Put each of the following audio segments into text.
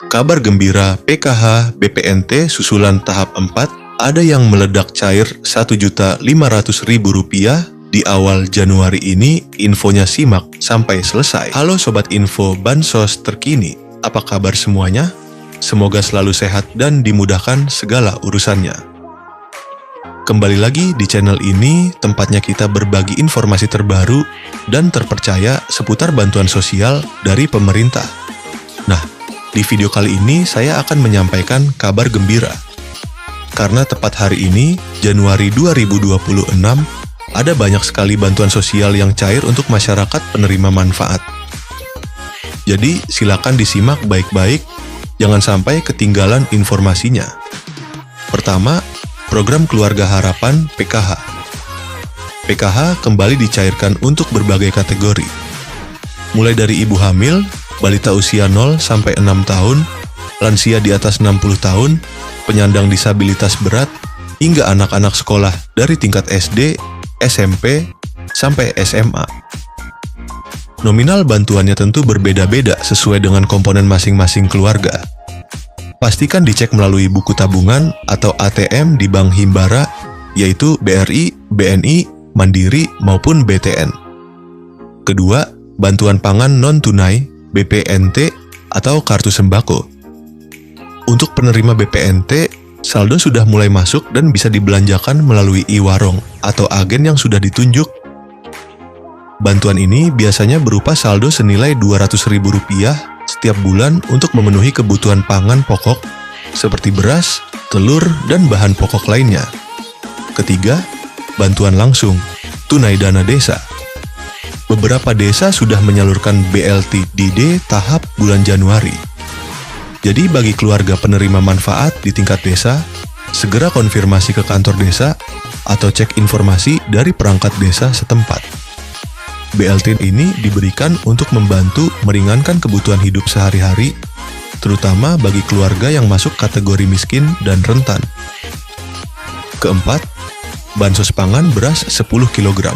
Kabar gembira PKH BPNT susulan tahap 4, ada yang meledak cair Rp1.500.000 di awal Januari ini. Infonya simak sampai selesai. Halo Sobat Info Bansos terkini, apa kabar semuanya? Semoga selalu sehat dan dimudahkan segala urusannya. Kembali lagi di channel ini, tempatnya kita berbagi informasi terbaru dan terpercaya seputar bantuan sosial dari pemerintah. Nah, di video kali ini saya akan menyampaikan kabar gembira. Karena tepat hari ini, Januari 2026, ada banyak sekali bantuan sosial yang cair untuk masyarakat penerima manfaat. Jadi, silakan disimak baik-baik, jangan sampai ketinggalan informasinya. Pertama, program Keluarga Harapan PKH. PKH kembali dicairkan untuk berbagai kategori. Mulai dari ibu hamil, balita usia 0 sampai 6 tahun, lansia di atas 60 tahun, penyandang disabilitas berat, hingga anak-anak sekolah dari tingkat SD, SMP, sampai SMA. Nominal bantuannya tentu berbeda-beda sesuai dengan komponen masing-masing keluarga. Pastikan dicek melalui buku tabungan atau ATM di Bank Himbara, yaitu BRI, BNI, Mandiri, maupun BTN. Kedua, bantuan pangan non-tunai BPNT atau kartu sembako. Untuk penerima BPNT, saldo sudah mulai masuk dan bisa dibelanjakan melalui e-warung atau agen yang sudah ditunjuk. Bantuan ini biasanya berupa saldo senilai Rp200.000 setiap bulan untuk memenuhi kebutuhan pangan pokok seperti beras, telur, dan bahan pokok lainnya. Ketiga, bantuan langsung, tunai dana desa. Beberapa desa sudah menyalurkan BLT-DD tahap bulan Januari. Jadi bagi keluarga penerima manfaat di tingkat desa, segera konfirmasi ke kantor desa atau cek informasi dari perangkat desa setempat. BLT ini diberikan untuk membantu meringankan kebutuhan hidup sehari-hari, terutama bagi keluarga yang masuk kategori miskin dan rentan. Keempat, bansos pangan beras 10 kg.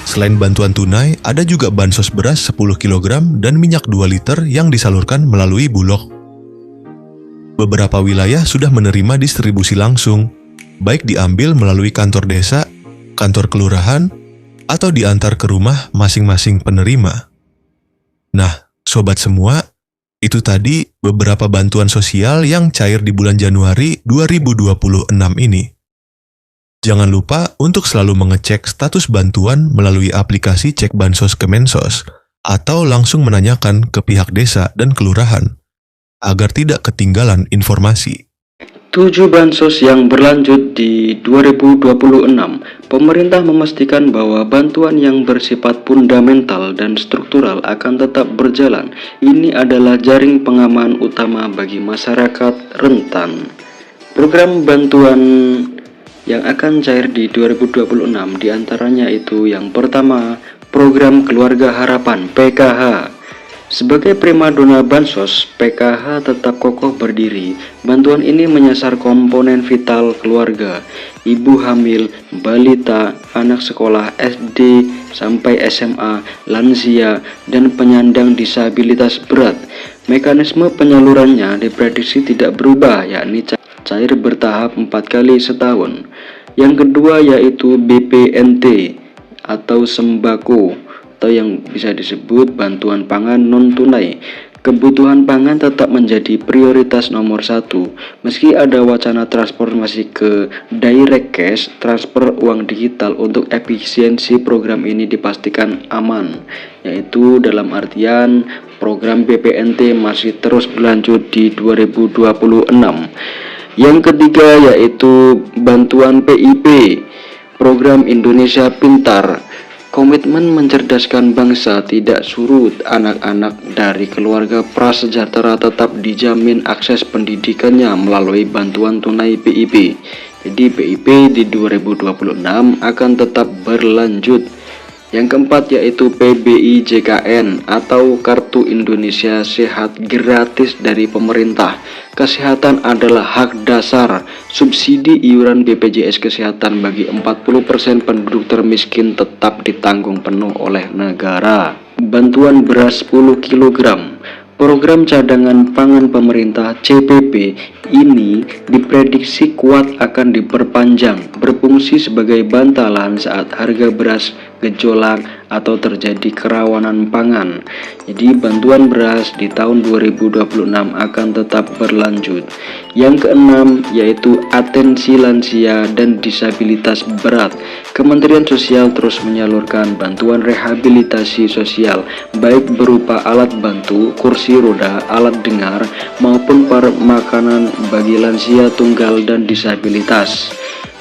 Selain bantuan tunai, ada juga bansos beras 10 kg dan minyak 2 liter yang disalurkan melalui Bulog. Beberapa wilayah sudah menerima distribusi langsung, baik diambil melalui kantor desa, kantor kelurahan, atau diantar ke rumah masing-masing penerima. Nah, sobat semua, itu tadi beberapa bantuan sosial yang cair di bulan Januari 2026 ini. Jangan lupa untuk selalu mengecek status bantuan melalui aplikasi Cek Bansos Kemensos atau langsung menanyakan ke pihak desa dan kelurahan agar tidak ketinggalan informasi. 7 bansos yang berlanjut di 2026. Pemerintah memastikan bahwa bantuan yang bersifat fundamental dan struktural akan tetap berjalan. Ini adalah jaring pengaman utama bagi masyarakat rentan. Program bantuan yang akan cair di 2026 diantaranya itu yang pertama, program Keluarga Harapan PKH. Sebagai primadona bansos, PKH tetap kokoh berdiri. Bantuan ini menyasar komponen vital keluarga, ibu hamil, balita, anak sekolah SD sampai SMA, lansia, dan penyandang disabilitas berat. Mekanisme penyalurannya diprediksi tidak berubah, yakni cair bertahap 4 kali setahun. Yang kedua yaitu BPNT atau sembako, atau yang bisa disebut bantuan pangan non-tunai. Kebutuhan pangan tetap menjadi prioritas nomor 1. Meski ada wacana transformasi ke direct cash, transfer uang digital, untuk efisiensi program ini dipastikan aman, yaitu dalam artian program BPNT masih terus berlanjut di 2026. Yang ketiga yaitu bantuan PIP, program Indonesia Pintar. Komitmen mencerdaskan bangsa tidak surut. Anak-anak dari keluarga prasejahtera tetap dijamin akses pendidikannya melalui bantuan tunai PIP. Jadi PIP di 2026 akan tetap berlanjut. Yang keempat yaitu PBIJKN atau Kartu Indonesia Sehat gratis dari pemerintah. Kesehatan adalah hak dasar. Subsidi iuran BPJS Kesehatan bagi 40% penduduk termiskin tetap ditanggung penuh oleh negara. Bantuan beras 10 kg. Program cadangan pangan pemerintah CPP ini diprediksi kuat akan diperpanjang, berfungsi sebagai bantalan saat harga beras gejolak atau terjadi kerawanan pangan. Jadi bantuan beras di tahun 2026 akan tetap berlanjut. Yang keenam yaitu atensi lansia dan disabilitas berat. Kementerian Sosial terus menyalurkan bantuan rehabilitasi sosial baik berupa alat bantu, kursi roda, alat dengar maupun makanan bagi lansia tunggal dan disabilitas.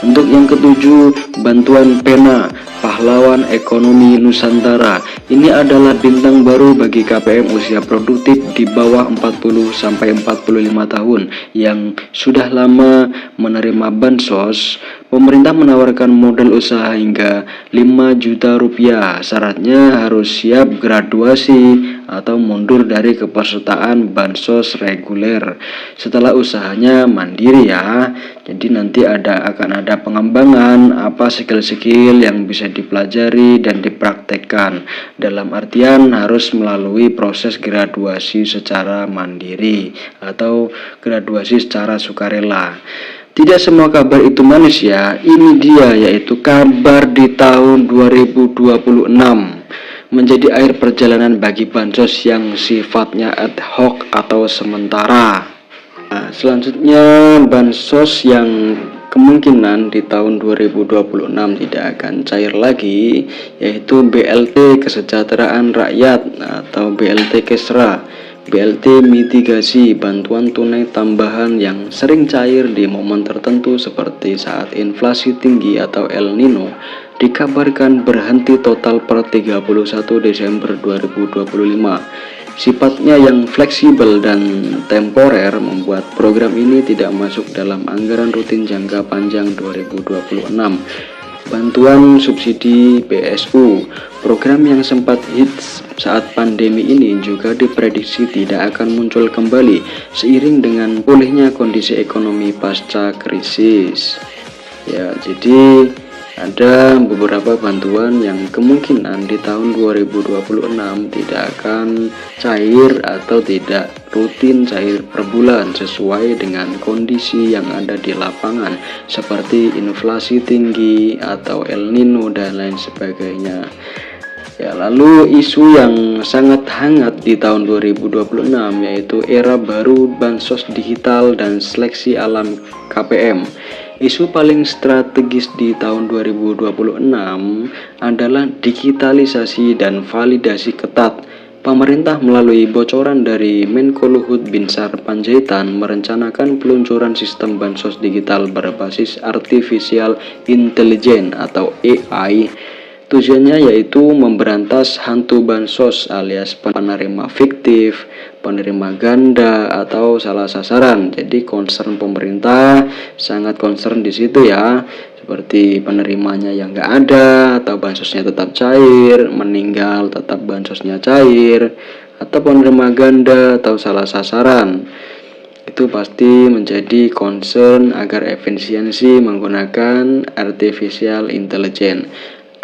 Untuk yang ketujuh, bantuan pena pahlawan ekonomi Nusantara. Ini adalah bintang baru bagi KPM usia produktif di bawah 40 sampai 45 tahun yang sudah lama menerima bansos. Pemerintah menawarkan modal usaha hingga 5 juta rupiah. Syaratnya harus siap graduasi atau mundur dari kepesertaan bansos reguler. Setelah usahanya mandiri ya. Jadi nanti akan ada pengembangan apa skill-skill yang bisa dipelajari dan dipraktekkan. Dalam artian harus melalui proses graduasi secara mandiri atau graduasi secara sukarela. Tidak semua kabar itu manis ya. Ini dia yaitu kabar di tahun 2026 menjadi akhir perjalanan bagi bansos yang sifatnya ad hoc atau sementara. Nah, selanjutnya bansos yang kemungkinan di tahun 2026 tidak akan cair lagi yaitu BLT Kesejahteraan Rakyat atau BLT Kesra. BLT mitigasi bantuan tunai tambahan yang sering cair di momen tertentu seperti saat inflasi tinggi atau El Nino dikabarkan berhenti total per 31 Desember 2025. Sifatnya yang fleksibel dan temporer membuat program ini tidak masuk dalam anggaran rutin jangka panjang 2026. Bantuan subsidi BSU, program yang sempat hits saat pandemi ini juga diprediksi tidak akan muncul kembali seiring dengan pulihnya kondisi ekonomi pasca krisis. Ya, jadi ada beberapa bantuan yang kemungkinan di tahun 2026 tidak akan cair atau tidak rutin cair per bulan sesuai dengan kondisi yang ada di lapangan seperti inflasi tinggi atau El Nino dan lain sebagainya. Ya, lalu isu yang sangat hangat di tahun 2026 yaitu era baru bansos digital dan seleksi alam KPM. Isu paling strategis di tahun 2026 adalah digitalisasi dan validasi ketat. Pemerintah melalui bocoran dari Menko Luhut Binsar Panjaitan merencanakan peluncuran sistem bansos digital berbasis artificial intelligence atau AI. Tujuannya yaitu memberantas hantu bansos alias penerima fiktif, penerima ganda atau salah sasaran. Jadi concern pemerintah sangat concern di situ ya, seperti penerimanya yang nggak ada atau bansosnya tetap cair, meninggal tetap bansosnya cair, atau penerima ganda atau salah sasaran. Itu pasti menjadi concern agar efisiensi menggunakan artificial intelligence.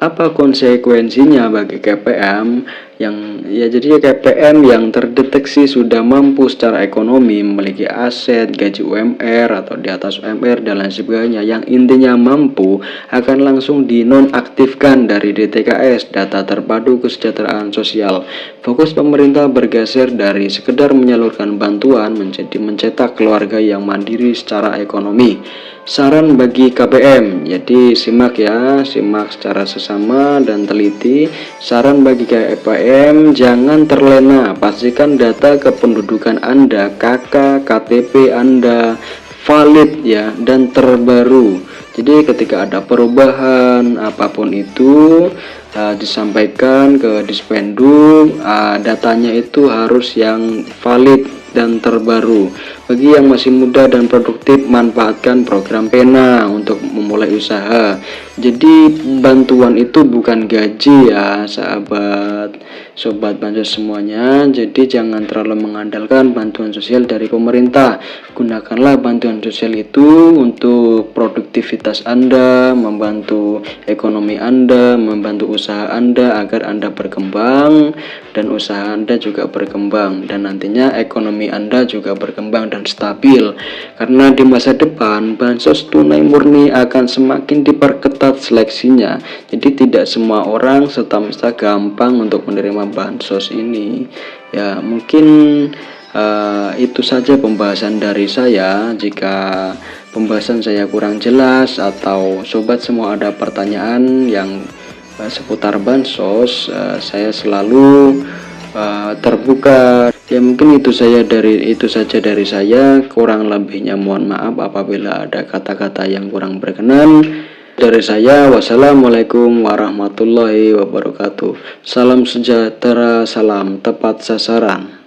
Apa konsekuensinya bagi KPM jadi KPM yang terdeteksi sudah mampu secara ekonomi, memiliki aset, gaji UMR atau di atas UMR dan lain sebagainya, yang intinya mampu akan langsung dinonaktifkan dari DTKS, data terpadu kesejahteraan sosial. Fokus pemerintah bergeser dari sekedar menyalurkan bantuan menjadi mencetak keluarga yang mandiri secara ekonomi. Saran bagi KPM, jadi simak secara sesama dan teliti. Saran bagi KPM, jangan terlena, pastikan data kependudukan Anda, KK, KTP Anda valid ya dan terbaru. Jadi ketika ada perubahan apapun itu disampaikan ke Dispenduk, datanya itu harus yang valid dan terbaru. Bagi yang masih muda dan produktif, manfaatkan program Pena untuk memulai usaha. Jadi bantuan itu bukan gaji ya sobat bansos semuanya. Jadi jangan terlalu mengandalkan bantuan sosial dari pemerintah. Gunakanlah bantuan sosial itu untuk produktivitas Anda, membantu ekonomi Anda, membantu usaha Anda agar Anda berkembang dan usaha Anda juga berkembang, dan nantinya ekonomi Anda juga berkembang dan stabil. Karena di masa depan bansos tunai murni akan semakin diperketat seleksinya. Jadi tidak semua orang serta-merta gampang untuk menerima bansos ini. Ya, mungkin itu saja pembahasan dari saya. Jika pembahasan saya kurang jelas atau sobat semua ada pertanyaan yang seputar bansos, saya selalu terbuka. Ya, mungkin itu saja dari saya. Kurang lebihnya mohon maaf apabila ada kata-kata yang kurang berkenan. Dari saya, wassalamualaikum warahmatullahi wabarakatuh. Salam sejahtera, salam tepat sasaran.